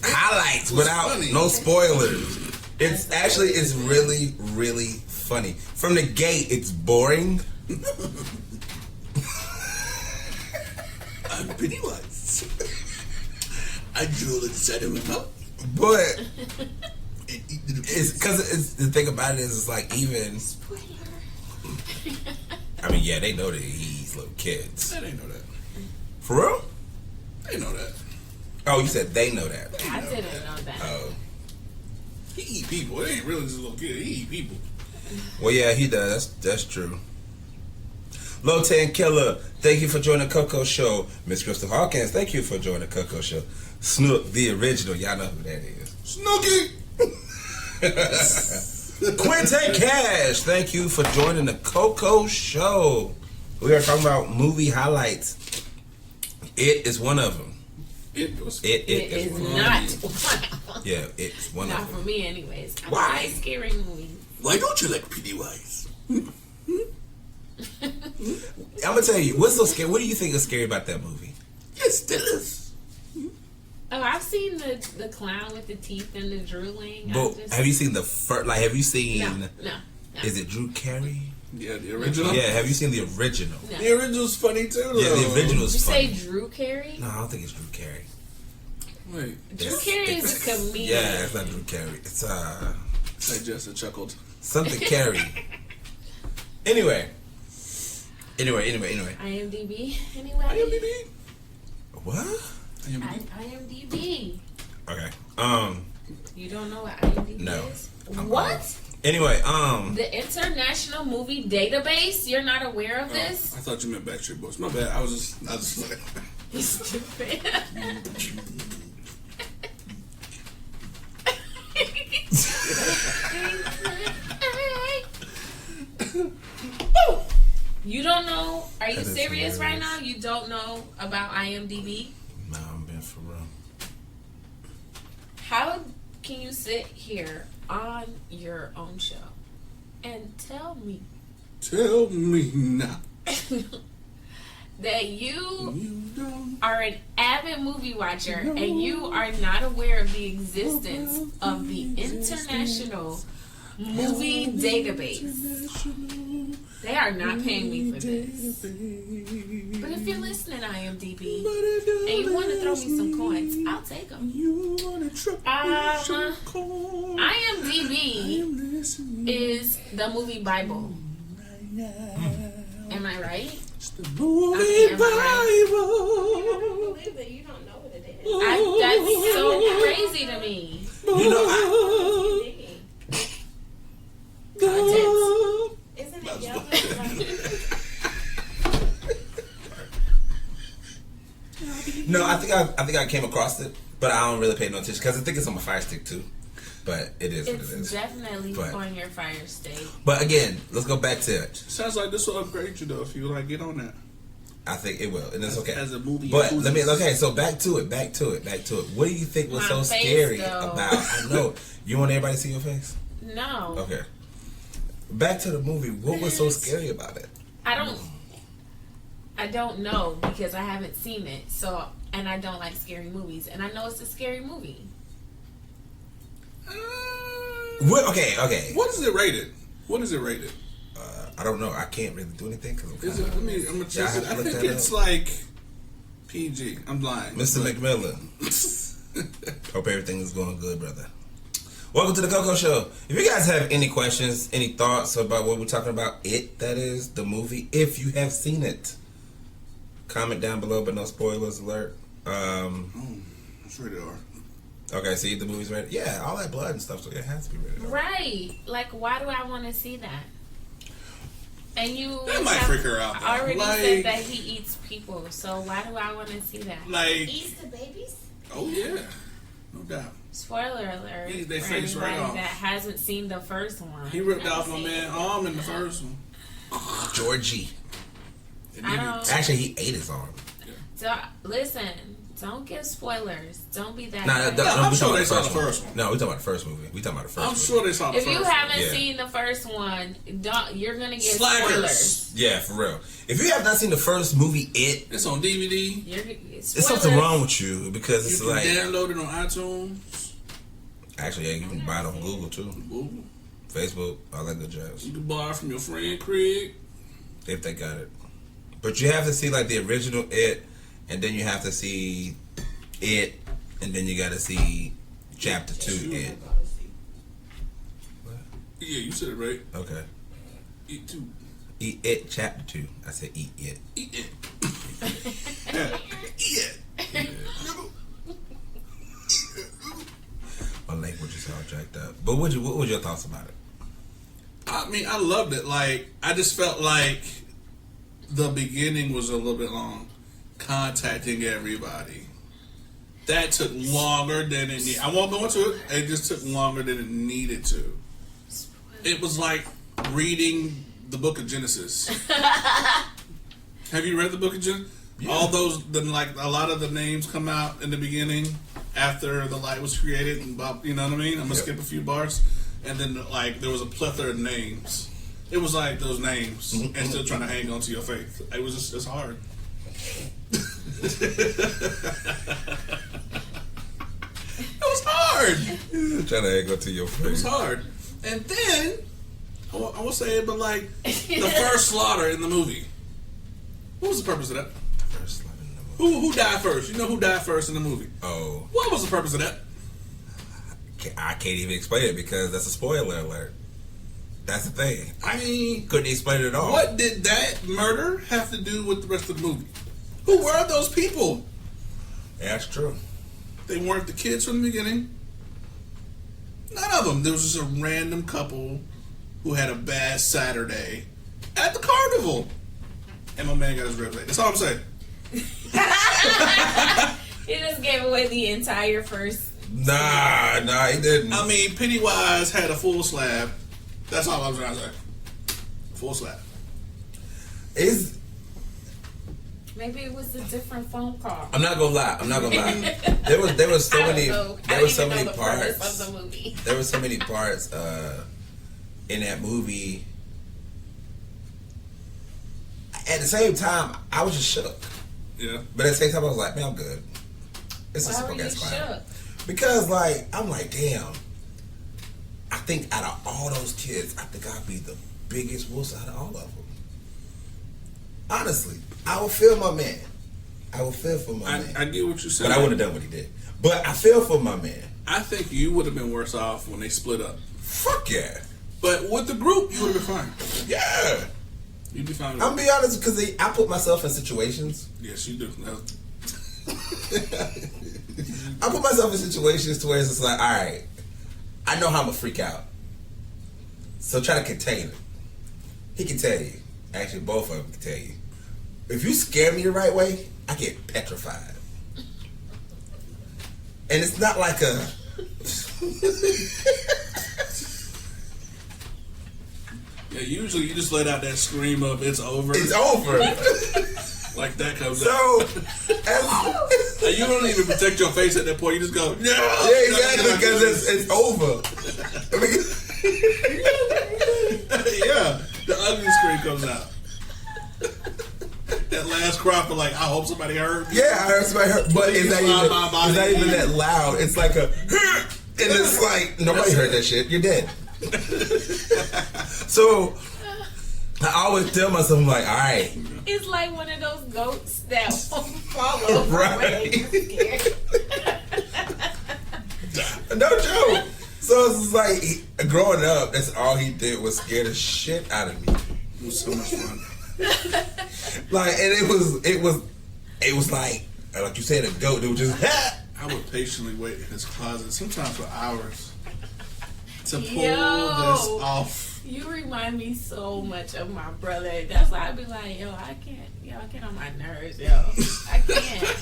highlights without funny. no spoilers. It's really, really funny. From the gate, it's boring. I'm pretty once. I drool inside of my mouth. But it's because the thing about it is, it's like even. I mean, yeah, they know that he's little kids. They didn't know that. For real? They know that. Oh, you said they know that. I didn't know that. Oh. He eat people. It ain't really just a little kid. He eat people. Well, yeah, he does. That's true. Low Tan Killer, thank you for joining the Coco Show. Miss Crystal Hawkins, thank you for joining the Coco Show. Snook, the original, y'all know who that is. Snooky. Quinte Cash, thank you for joining the Coco Show. We are talking about movie highlights. It is one of them. It was. It is not one of them. Yeah, it's one Not of for them. me, anyways. I Why? like scary movies. Why don't you like Pennywise? I'm gonna tell you what's so scary. What do you think is scary about that movie? Yes, still is. Oh, I've seen the clown with the teeth and the drooling. But have you seen the first? Like, have you seen? No. Is it Drew Carey? Yeah, the original. Yeah, have you seen the original? No. The original's funny too. Though. Yeah, the original Did you is funny. say Drew Carey? No, I don't think it's Drew Carey. Wait, Drew Carey is a comedian. Yeah, it's not Drew Carey. It's I just chuckled. something Carey. Anyway. IMDb. Anyway. IMDb. What? IMDb. Okay. You don't know what IMDb No. is? What? Anyway, The International Movie Database? You're not aware of this? I thought you meant Backstreet Boys. My bad. I was just like, You stupid. You don't know? Are you That is serious right hilarious. now? You don't know about IMDb? no, I'm being for real. How can you sit here on your own show and tell me tell me now. that you You don't. are an avid movie watcher and you are not aware of the existence of the International Movie Database? They are not paying me for this. But if you're listening, IMDb, and you want to throw me some coins, I'll take them. IMDb is the movie Bible. Am I right? The movie am I Bible. right? That you don't know what it is. That's so crazy to me. You know, Digging. Context. Isn't it yellow? I think I came across it, but I don't really pay no attention because I think it's on my Fire Stick too. But it is what it It's is. definitely But- on your fire stick. But again, let's go back to it. Sounds like this will upgrade you though if you like get on that. I think it will, and it's okay. As a movie But let me. enthusiast. Okay, so back to it. What do you think was My so face, scary though. about? I know you want everybody to see your face. No. Okay. Back to the movie. What was so scary about it? I don't know because I haven't seen it. So, and I don't like scary movies, and I know it's a scary movie. What? Okay. What is it rated? What is it rated? I don't know. I can't really do anything because I'm Is it? kind I'm gonna Yeah, I check have it. to I look think that it's up. like PG. I'm lying. Mr. But- McMillan. Hope everything is going good, brother. Welcome to the Coco Show. If you guys have any questions, any thoughts about what we're talking about, that is the movie. If you have seen it, comment down below, but no spoilers alert. It's rated R. Okay, see the movie's rated. Yeah, all that blood and stuff, so it has to be rated. R. Right? Like, why do I want to see that? And you That might have freak her out, though. already Like- said that he eats people, so why do I want to see that? Like, Eats the babies? oh yeah, no doubt. Spoiler alert He- they for face anybody right off. that hasn't seen the first one. He ripped off my man arm in the first one. Georgie. And I then don't. Actually, he ate his arm. So, listen, don't give spoilers. Don't be that. Nah, guy. no, I'm we sure talking they about saw the first one. No, we talking about the first movie. We talking about the first I'm movie. sure they saw the If first you one. haven't Yeah. seen the first one, you're gonna get Slackers. spoilers. Yeah, for real. If you have not seen the first movie, It's on DVD. You're gonna get there's spoilers. something wrong with you because You it's can like download it on iTunes, actually, yeah, you can buy it on Google too, Google. Facebook, all that good jazz. You can borrow from your friend Craig. If they got it, but you have to see like the original It, and then you have to see It, and then you got to see Chapter 2 It. Yeah, you said it right. Okay, Eat too. Eat It Chapter 2. I said Eat It. Eat it. My language is all jacked up. But what was your thoughts about it? I mean, I loved it. Like, I just felt like the beginning was a little bit long. Contacting everybody. That took longer than it needed. I won't go into it. It just took longer than it needed to. It was like reading the book of Genesis. Have you read the book of Genesis? Yeah. All those, then like a lot of the names come out in the beginning after the light was created, and you know what I mean. I'm gonna skip a few bars, and then like there was a plethora of names. It was like those names, and still trying to hang on to your faith. It was just, it's hard. It was hard. Trying to hang on to your face. It was hard. And then I will say it, but like the first slaughter in the movie. What was the purpose of that? First slaughter in the movie. Who died first? You know who died first in the movie? Oh, What was the purpose of that? I can't even explain it because that's a spoiler alert. That's the thing. I mean, Couldn't explain it at all. what did that murder have to do with the rest of the movie? Who were those people? Yeah, that's true. They weren't the kids from the beginning. None of them. There was just a random couple who had a bad Saturday at the carnival. And my man got his ribs ate. That's all I'm saying. He just gave away the entire first. Nah, he didn't. I mean, Pennywise had a full slab. That's all I was trying to say. Full slab. It's, Maybe it was a different phone call. I'm not gonna lie. There was so many. There were so many parts. Of the movie. There were so many parts in that movie. At the same time, I was just shook. Yeah. But at the same time, I was like, man, I'm good. It's Why a were you ass clown. shook? Because, like, I'm like, damn. I think out of all those kids, I think I'd be the biggest wuss out of all of them. Honestly, I would feel my man. I would feel for my man. I get what you're saying. But I wouldn't have done what he did. But I feel for my man. I think you would have been worse off when they split up. Fuck yeah. But with the group, you would have been fine. Yeah. You'd be fine with I'm it. be honest, because I put myself in situations. Yes, you do. I put myself in situations to where it's just like, all right, I know how I'm going to freak out. So try to contain it. He can tell you. Actually, both of them can tell you. If you scare me the right way, I get petrified. And it's not like a... Yeah, usually you just let out that scream of "it's over." It's over. Like that comes So, out. as, And you don't even protect your face at that point. You just go, "No." yeah, exactly, because it's over. I mean, Yeah, the ugly scream comes out. That last cry for like, I hope somebody heard me. yeah, I heard somebody hurt, but it's not even that loud. It's like a, and it's like nobody heard that shit. You're dead. So I always tell myself, I'm like, all right, It's like one of those goats that won't fall over Right. when you're scared. no joke. So it's just like growing up, that's all he did was scare the shit out of me. It was so much fun. Like, and it was like you said, a goat that was just. I would patiently wait in his closet, sometimes for hours, to pull Yo. this off. You remind me so much of my brother. That's why I'd be like, I get on my nerves, I can't.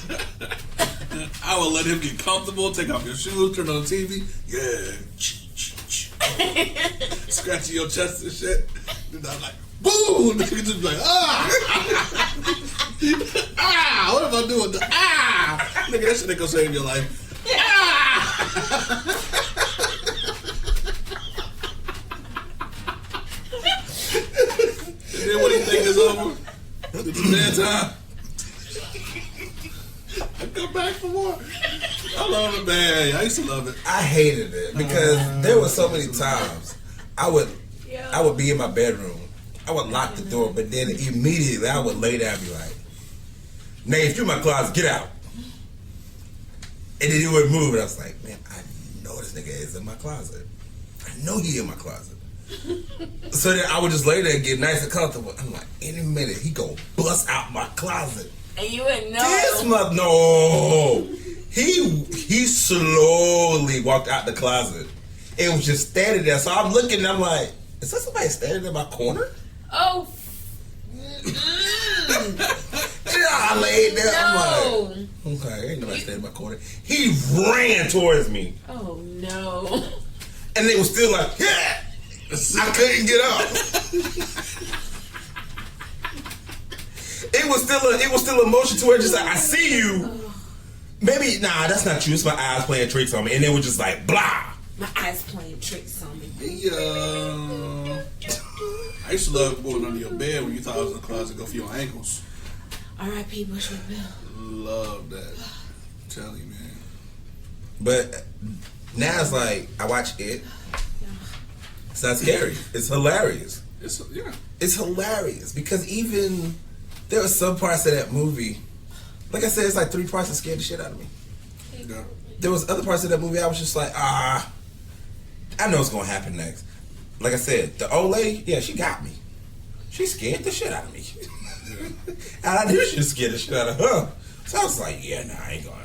I would let him get comfortable, take off your shoes, turn on the TV. Yeah. Scratching your chest and shit. And I'm like, boom! Nigga just be like, ah! Ah! What am I doing? Ah! Nigga, that shit ain't gonna save your life. Ah! And then when he think it's over, it's bedtime. I come back for more. I love it, man. I used to love it. I hated it because there were so many times I would be in my bedroom. I would lock the door, but then immediately I would lay down and be like, Nate, if you're in my closet, get out. And then he would move, and I was like, man, I know this nigga is in my closet. I know he in my closet. So then I would just lay there and get nice and comfortable. I'm like, any minute, he gonna bust out my closet. And you wouldn't know. No. He slowly walked out the closet. It was just standing there. So I'm looking and I'm like, is that somebody standing in my corner? Oh. I laid there. No. I'm like, okay, ain't nobody standing in my corner. He ran towards me. Oh no. And they was still like, yeah. I couldn't get up. it was still emotion to her. Just like I see you. Maybe that's not true. It's my eyes playing tricks on me, and it was just like blah. My eyes playing tricks on me. Yeah. I used to love going under your bed when you thought I was in the closet. Go for your ankles. R.I.P. Bushwick Bill. Love that. I'm telling you, man. But now it's like I watch it. It's not scary. It's hilarious. It's hilarious because even there were some parts of that movie. Like I said, it's like 3 parts that scared the shit out of me. Yeah. There was other parts of that movie I was just like, I know what's gonna happen next. Like I said, the old lady, yeah, she got me. She scared the shit out of me. Yeah. And I knew she was scared the shit out of her. So I was like, yeah, I ain't going,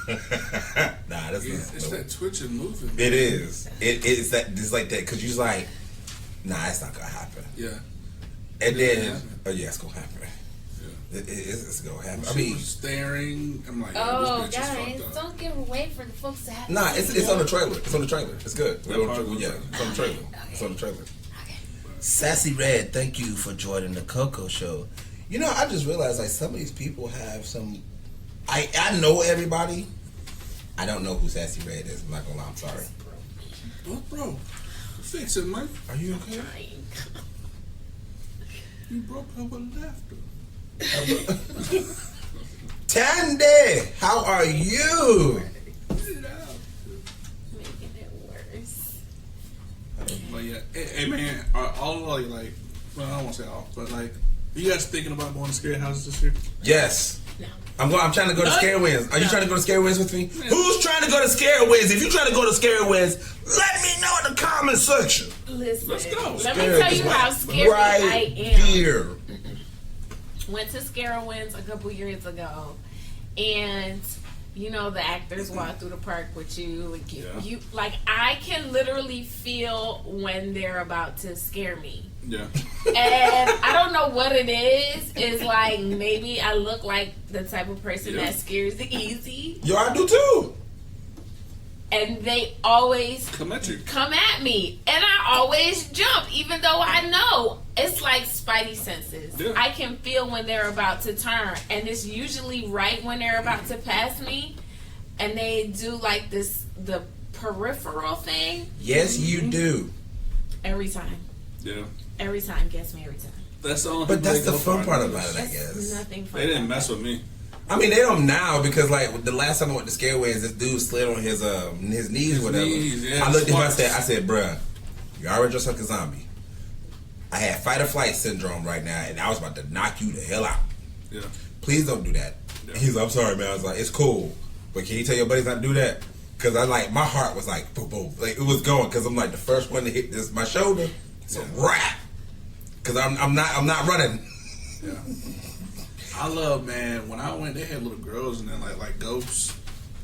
that's Yeah, not. it's that twitching moving. It is. It's like that because you're like, it's not gonna happen. Yeah. And then, happen. it's gonna happen. Yeah. It's gonna happen. She I mean, was staring. I'm like, Oh, this bitch is guys, fucked up. don't give away for the folks that haven't it's seen on the it. trailer. It's on the trailer. It's good. That part was It's on the trailer. Okay. It's on the trailer. Okay. Sassy Red, thank you for joining the Coco Show. You know, I just realized like some of these people have some. I know everybody. I don't know who Sassy Red is. I'm not gonna lie. I'm sorry. Oh, bro. Fix it, man. Are you okay? You broke her with laughter. Tandy, how are you? Making it worse. But yeah, hey man, are all of like, well, I don't want to say all, but like, are you guys thinking about going to scary houses this year? Yes. No. I'm trying to go to Scare Wins. Are you trying to go to Scare Wins with me? Who's trying to go to Scare Wins? If you're trying to go to Scare Wins, let me know in the comment section. Listen, Let's go. let me tell you how scary right I am. Here. Went to Scarowinds a couple years ago, and you know the actors walk through the park with you. And you like I can literally feel when they're about to scare me. Yeah. And I don't know what it is. It's like maybe I look like the type of person that scares easy. Yo, I do too. And they always Come at you. come at me. And I always jump, even though I know. It's like spidey senses. Yeah. I can feel when they're about to turn. And it's usually right when they're about to pass me. And they do like the peripheral thing. Yes, you do. Every time. Yeah. Every time. Gets me every time. That's the only. But people that's they the go fun for. part about it, I That's guess. nothing fun. They didn't about mess that. with me. I mean, they don't now because like the last time I went to Scare Wins, this dude slid on his knees or whatever. knees, yeah, I looked at him, I smarts. said, bruh, you already dressed like a zombie. I had fight or flight syndrome right now, and I was about to knock you the hell out. Yeah. Please don't do that. Yeah. He's like, I'm sorry, man. I was like, it's cool, but can you tell your buddies not to do that? Because I like my heart was like boom, boom, like it was going. Because I'm like the first one to hit this my shoulder. It's a wrap. Because I'm not running. Yeah. I love, man, when I went, they had little girls in there like ghosts,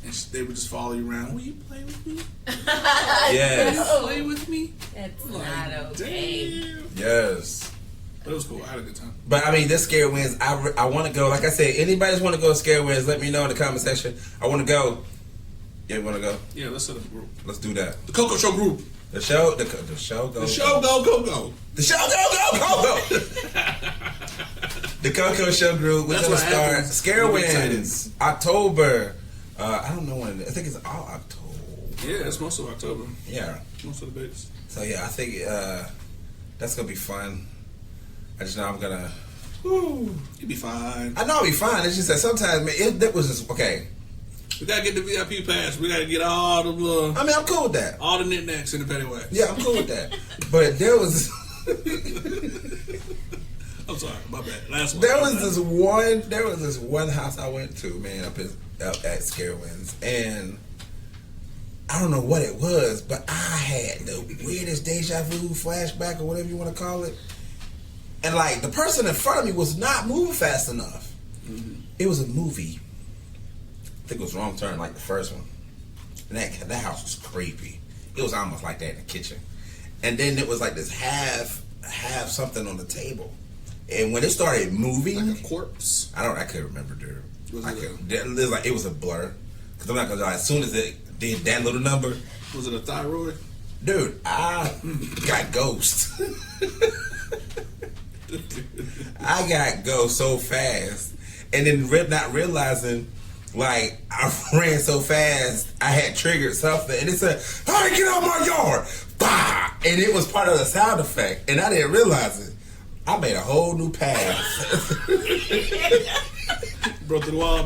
and they would just follow you around. Will you play with me? Yes. Play with me? That's Like, not okay. damn. Yes. But it was cool. I had a good time. But I mean, this Scare Wins, I want to go. Like I said, anybody want to go to Scare Wins, let me know in the comment section. I want to go. Yeah, want to go? Yeah, let's set up a group. Let's do that. The Coco Show group. The show go. The show go, go, go. The show go. The Coco Show group. We're That's gonna what start happens. Scare We're Wins October. I don't know when. I think it's all October. Yeah, it's most of October. Yeah. Most of the dates. So yeah, I think that's gonna be fun. I just know I'm gonna. Woo. You'll be fine. I know I'll be fine. It's just that sometimes, man, it was just okay. We gotta get the VIP pass. We gotta get all the I mean, I'm cool with that. all the knickknacks in the petty wax. Yeah, I'm cool with that. But there was. I'm sorry, my bad. Last one. There was this one house I went to, man, up at Scarewinds, and I don't know what it was, but I had the weirdest deja vu flashback or whatever you want to call it. And like the person in front of me was not moving fast enough. Mm-hmm. It was a movie. I think it was Wrong Turn, like the first one. And that house was creepy. It was almost like that in the kitchen. And then it was like this half something on the table. And when it started moving, Like a corpse. I couldn't remember, dude. Was It was a blur. Because I'm not gonna lie, as soon as it did that little number, Was it a thyroid? dude, I got ghost. I got go so fast, and then not realizing, like, I ran so fast, I had triggered something, and it said, "Hey, get out my yard!" Bah! And it was part of the sound effect, and I didn't realize it. I made a whole new path. Broke through the wall.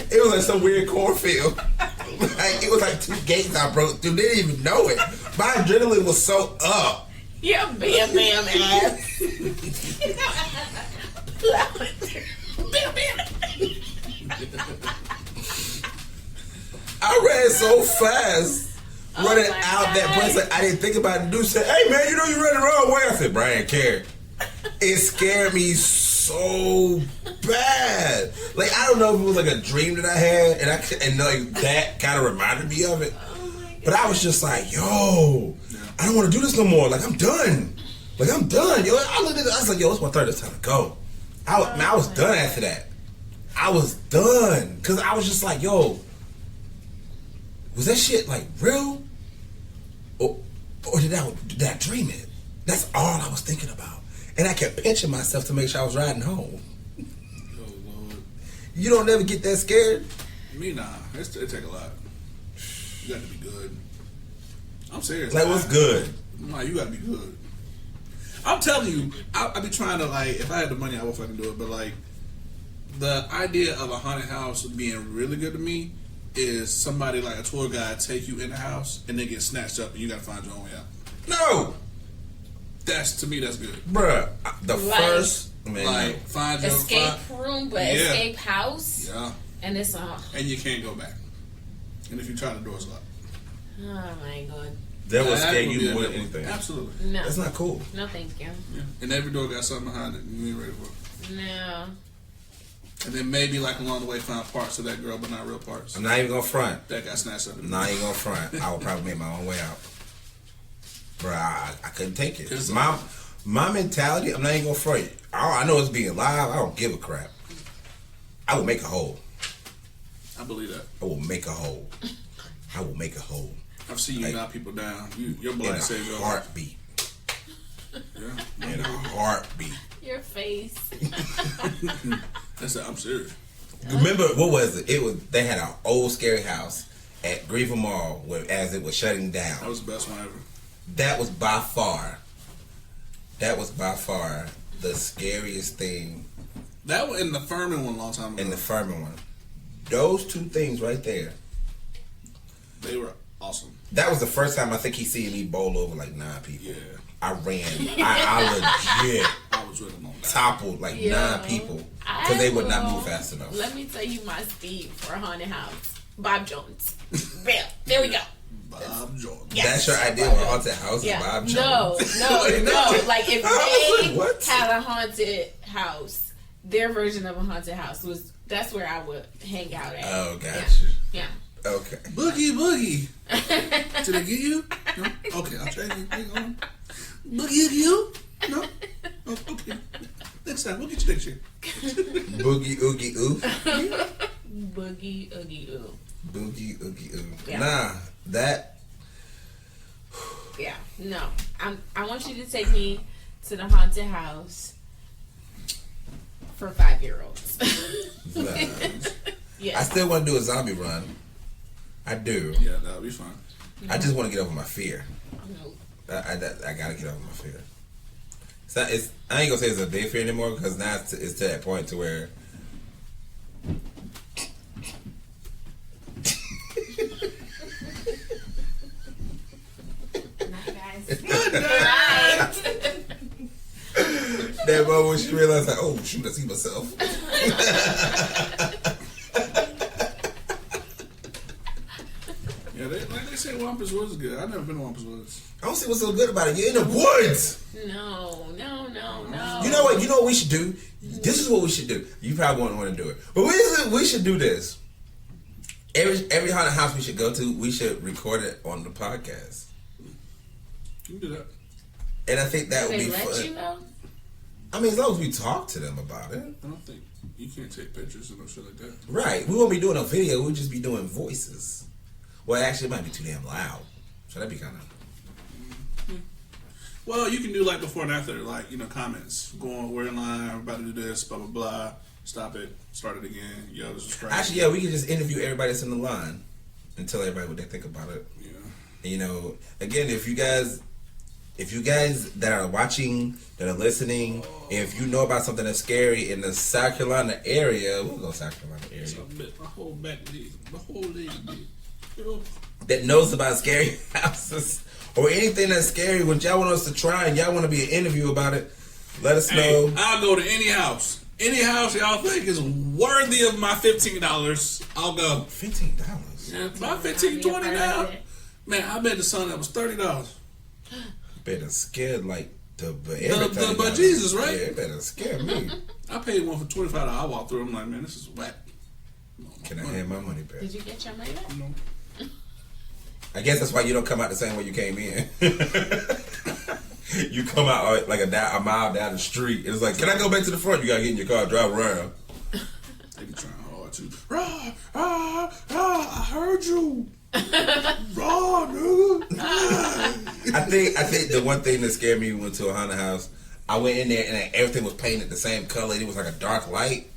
It was like some weird cornfield. Like, it was like 2 gates I broke through. Didn't even know it. My adrenaline was so up. You're a bam bam ass. Bam bam. I ran so fast. Running my out that God. place, like, I didn't think about it. The dude said, "Hey man, you know you ran the wrong way." I said, "Brian, care." It scared me so bad. Like, I don't know if it was like a dream that I had, and like that kind of reminded me of it. But I was just like, "Yo, I don't want to do this no more. Like, I'm done. Like, I'm done." Yo, I looked at it. I was like, "Yo, it's my third. It's time to go." I was done after that. I was done because I was just like, "Yo, was that shit like real, or did I dream it?" That's all I was thinking about, and I kept pinching myself to make sure I was riding home. Oh Lord. You don't ever get that scared? Me nah. It take a lot. You got to be good. I'm serious. Like, what's good? Nah, you got to be good. I'm telling you, I be trying to, like, if I had the money, I would fucking do it. But like, the idea of a haunted house being really good to me is somebody like a tour guide take you in the house and then get snatched up and you gotta find your own way out. No, To me, that's good. bruh. The Like- first man, Like, find your Escape room, but Yeah. escape house. Yeah. And it's And you can't go back. And if you try, the door's locked. oh my God. that will That scare would be you a more good than one. anything. Absolutely. No. That's not cool. No, thank you. Yeah. And every door got something behind it and you ain't ready for it. No. And then maybe like along the way find parts of that girl, but not real parts. I'm not even gonna front. That got snatched up. I'm not even gonna front. I would probably make my own way out. Bruh, I couldn't take it. My mentality, I'm not even gonna front. All I know is being live. I don't give a crap. I will make a hole. I believe that. I will make a hole. I will make a hole. I've seen you Like, knock people down. Your In blood a saves your life. heartbeat. Yeah. In a heartbeat. Your face. I'm serious. Remember, what was it? They had an old scary house at Greenville Mall as it was shutting down. That was the best one ever. That was by far the scariest thing That one in the Furman one a long time ago. in the Furman one. Those 2 things right there. They were awesome. That was the first time I think he seen me bowl over like 9 people. Yeah. I ran. I legit I was with him on that. toppled like Yeah. 9 people because they would not move fast enough. Let me tell you my speed for a haunted house. Bob Jones. Bam. There we go. Bob Jordan. Yes. That's your idea of a haunted house, Yeah. Bob No, Jones. no. Like if I was they like, what? had a haunted house, their version of a haunted house that's where I would hang out at. Oh, gotcha. Yeah. Okay. Boogie. Did I get you? No? Okay, I'll try you. Hang on. Boogie you? No? Oh, okay. Next time, we'll get you next year. Boogie oogie ooh. Boogie oogie ooh. Boogie oogie ooh. Yeah. Nah, that. Yeah. No. I want you to take me to the haunted house for 5-year-olds. I Yeah. still want to do a zombie run. I do. Yeah, that'll be fun. I just want to get over my fear. No. I gotta get over my fear. I ain't gonna say it's a big fear anymore because now it's to that point to where. Night, guys. Good night. That moment when she realized, like, oh shoot, I see myself. Yeah, like they say, Wampus Woods is good. I've never been to Wampus Woods. I don't see what's so good about it. You're in the woods. No. You know what? You know what we should do? This is what we should do. You probably won't want to do it, but we should do this. Every haunted house we should go to, we should record it on the podcast, You can do that. and I think that Do would they be let fun. you know? I mean, as long as we talk to them about it, I don't think you can't take pictures and no shit like that. right? We won't be doing a video. We'll just be doing voices. Well, actually, it might be too damn loud, so that'd be kind of. Well, you can do like before and after, like, comments. We're in line, we're about to do this, blah, blah, blah. Stop it, start it again. Yo, this is crazy. Actually, yeah, we can just interview everybody that's in the line and tell everybody what they think about it. Yeah. And, again, if you guys that are watching, that are listening, if you know about something that's scary in the South Carolina area, we'll go South Carolina area. So my whole back, my whole leg, that knows about scary houses or anything that's scary, what y'all want us to try and y'all want to be an interview about it, let us know. Hey, I'll go to any house. Any house y'all think is worthy of my $15, I'll go. $15? Yeah, about $15, $20 now. Man, I bet the son that was $30. Better scared like the Jesus, right? Yeah, it better scare me. I paid one for $25. I walked through. I'm like, man, this is whack. Can I have my money back? Did you get your money back? No. I guess that's why you don't come out the same way you came in. You come out like a mile down the street. It's like, can I go back to the front? You gotta get in your car, drive around. They be trying hard too. I heard you. Raw, nigga. I think the one thing that scared me when we went to a haunted house, I went in there and everything was painted the same color. It was like a dark light,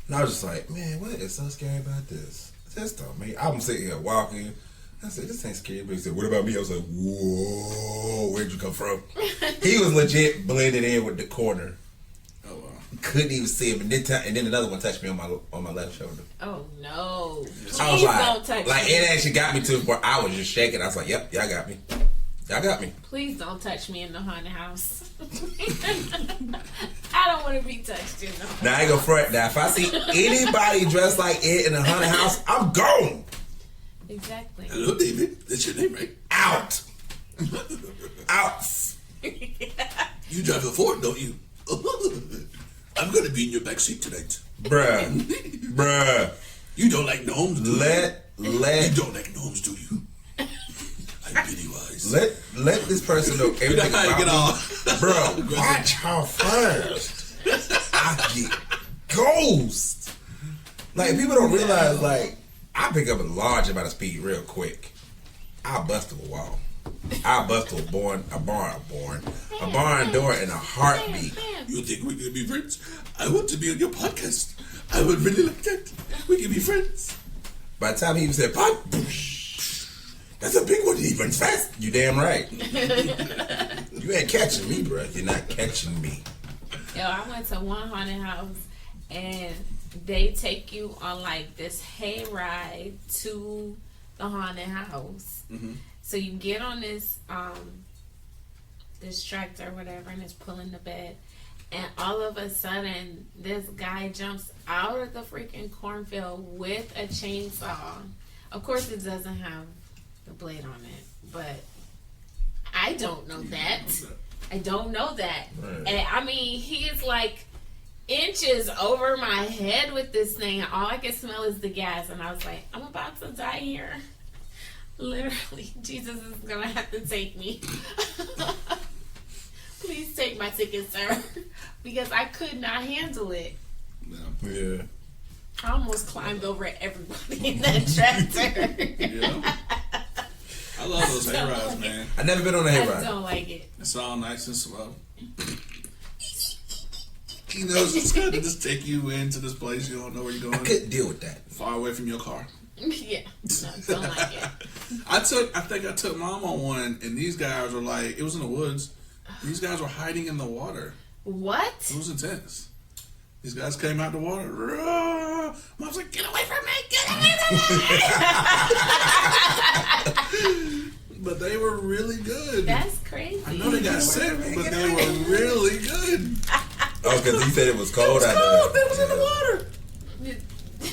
and I was just like, man, what is so scary about this? This don't mean. I'm sitting here walking. I said, this ain't scary. But he said, what about me? I was like, whoa, where'd you come from? He was legit blended in with the corner. Oh wow. Couldn't even see him, and then another one touched me on my left shoulder. Oh no! Please I was like, don't touch me. It actually got me to the point I was just shaking. I was like, yep, y'all got me. Y'all got me. Please don't touch me in the haunted house. I don't want to be touched in the haunted house. Now I ain't gonna front. Now if I see anybody dressed like it in a haunted house, I'm gone. Exactly. Hello, David. That's your name, right? Out. Out. You drive a Ford, don't you? I'm gonna be in your back seat tonight. Bruh. You don't like gnomes, do you? You don't like gnomes, do you? I'm Pennywise. Let this person know everything how you get about off. me. Bro, watch how fast I get ghost. Like, people don't realize, like, I pick up a large amount of speed real quick. I'll bust through a wall. I'll bust through a barn door in a heartbeat. You think we can be friends? I want to be on your podcast. I would really like that. We can be friends. By the time he even said, "Pop," that's a big one. He runs fast. You damn right. You ain't catching me, bro. You're not catching me. Yo, I went to one haunted house and they take you on like this hay ride to the haunted house. Mm-hmm. So you get on this this tractor or whatever, and it's pulling the bed, and all of a sudden this guy jumps out of the freaking cornfield with a chainsaw. Of course it doesn't have the blade on it, but I don't know that. I don't know that. Right. And I mean, he is like inches over my head with this thing, and all I can smell is the gas, and I was like, I'm about to die here. Literally, Jesus is gonna have to take me. Please take my ticket, sir, because I could not handle it. Yeah. I almost climbed over everybody in that tractor. Yeah. I love those hay rides, man. I never been on a I hayride. don't like it. It's all nice and slow. He knows it's good to just take you into this place. You don't know where you're I going. couldn't deal with that. Far away from your car. Yeah, no, don't like it. I think I took mom on one, and these guys were like, it was in the woods. These guys were hiding in the water. What? It was intense. These guys came out the water. Rah! Mom's like, get away from me! Get away from me! But they were really good. That's crazy. I know they got sick, but they were really good. Oh, because he said it was cold out Oh, there. they was in the water.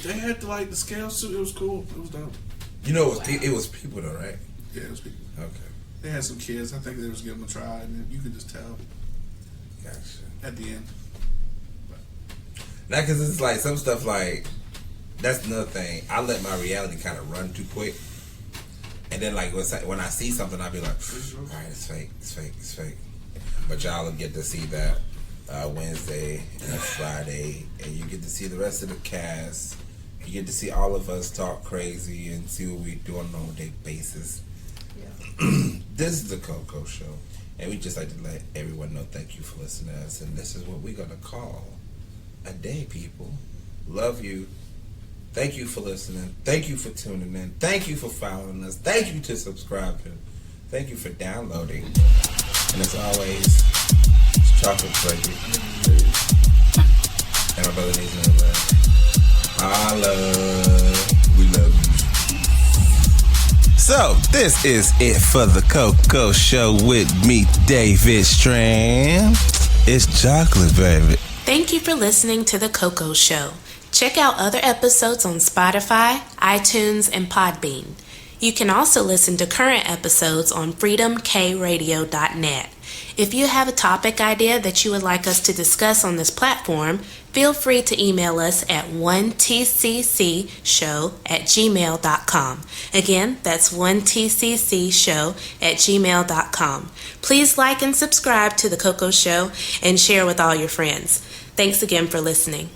They had the scale suit. It was cool. It was dope. You know, it was people though, right? Yeah, it was people. Okay. They had some kids. I think they was giving them a try, and you could just tell Gotcha. at the end. Not because it's like some stuff like, that's another thing. I let my reality kind of run too quick. And then like when I see something, I'll be like, all right, it's fake, it's fake, it's fake. But y'all will get to see that Wednesday and Friday, and you get to see the rest of the cast. You get to see all of us talk crazy and see what we do on a normal day basis. Yeah. This is the Coco Show. And we just like to let everyone know thank you for listening to us. And this is what we're going to call a day, people. Love you. Thank you for listening. Thank you for tuning in. Thank you for following us. Thank you to subscribing. Thank you for downloading. And as always, it's chocolate baby. And my brother needs another laugh. Holla. We love you. So, this is it for the Coco Show with me, David Strand. It's chocolate, baby. Thank you for listening to The Coco Show. Check out other episodes on Spotify, iTunes, and Podbean. You can also listen to current episodes on freedomkradio.net. If you have a topic idea that you would like us to discuss on this platform, feel free to email us at 1tccshow@gmail.com. Again, that's 1tccshow@gmail.com. Please like and subscribe to The Coco Show and share with all your friends. Thanks again for listening.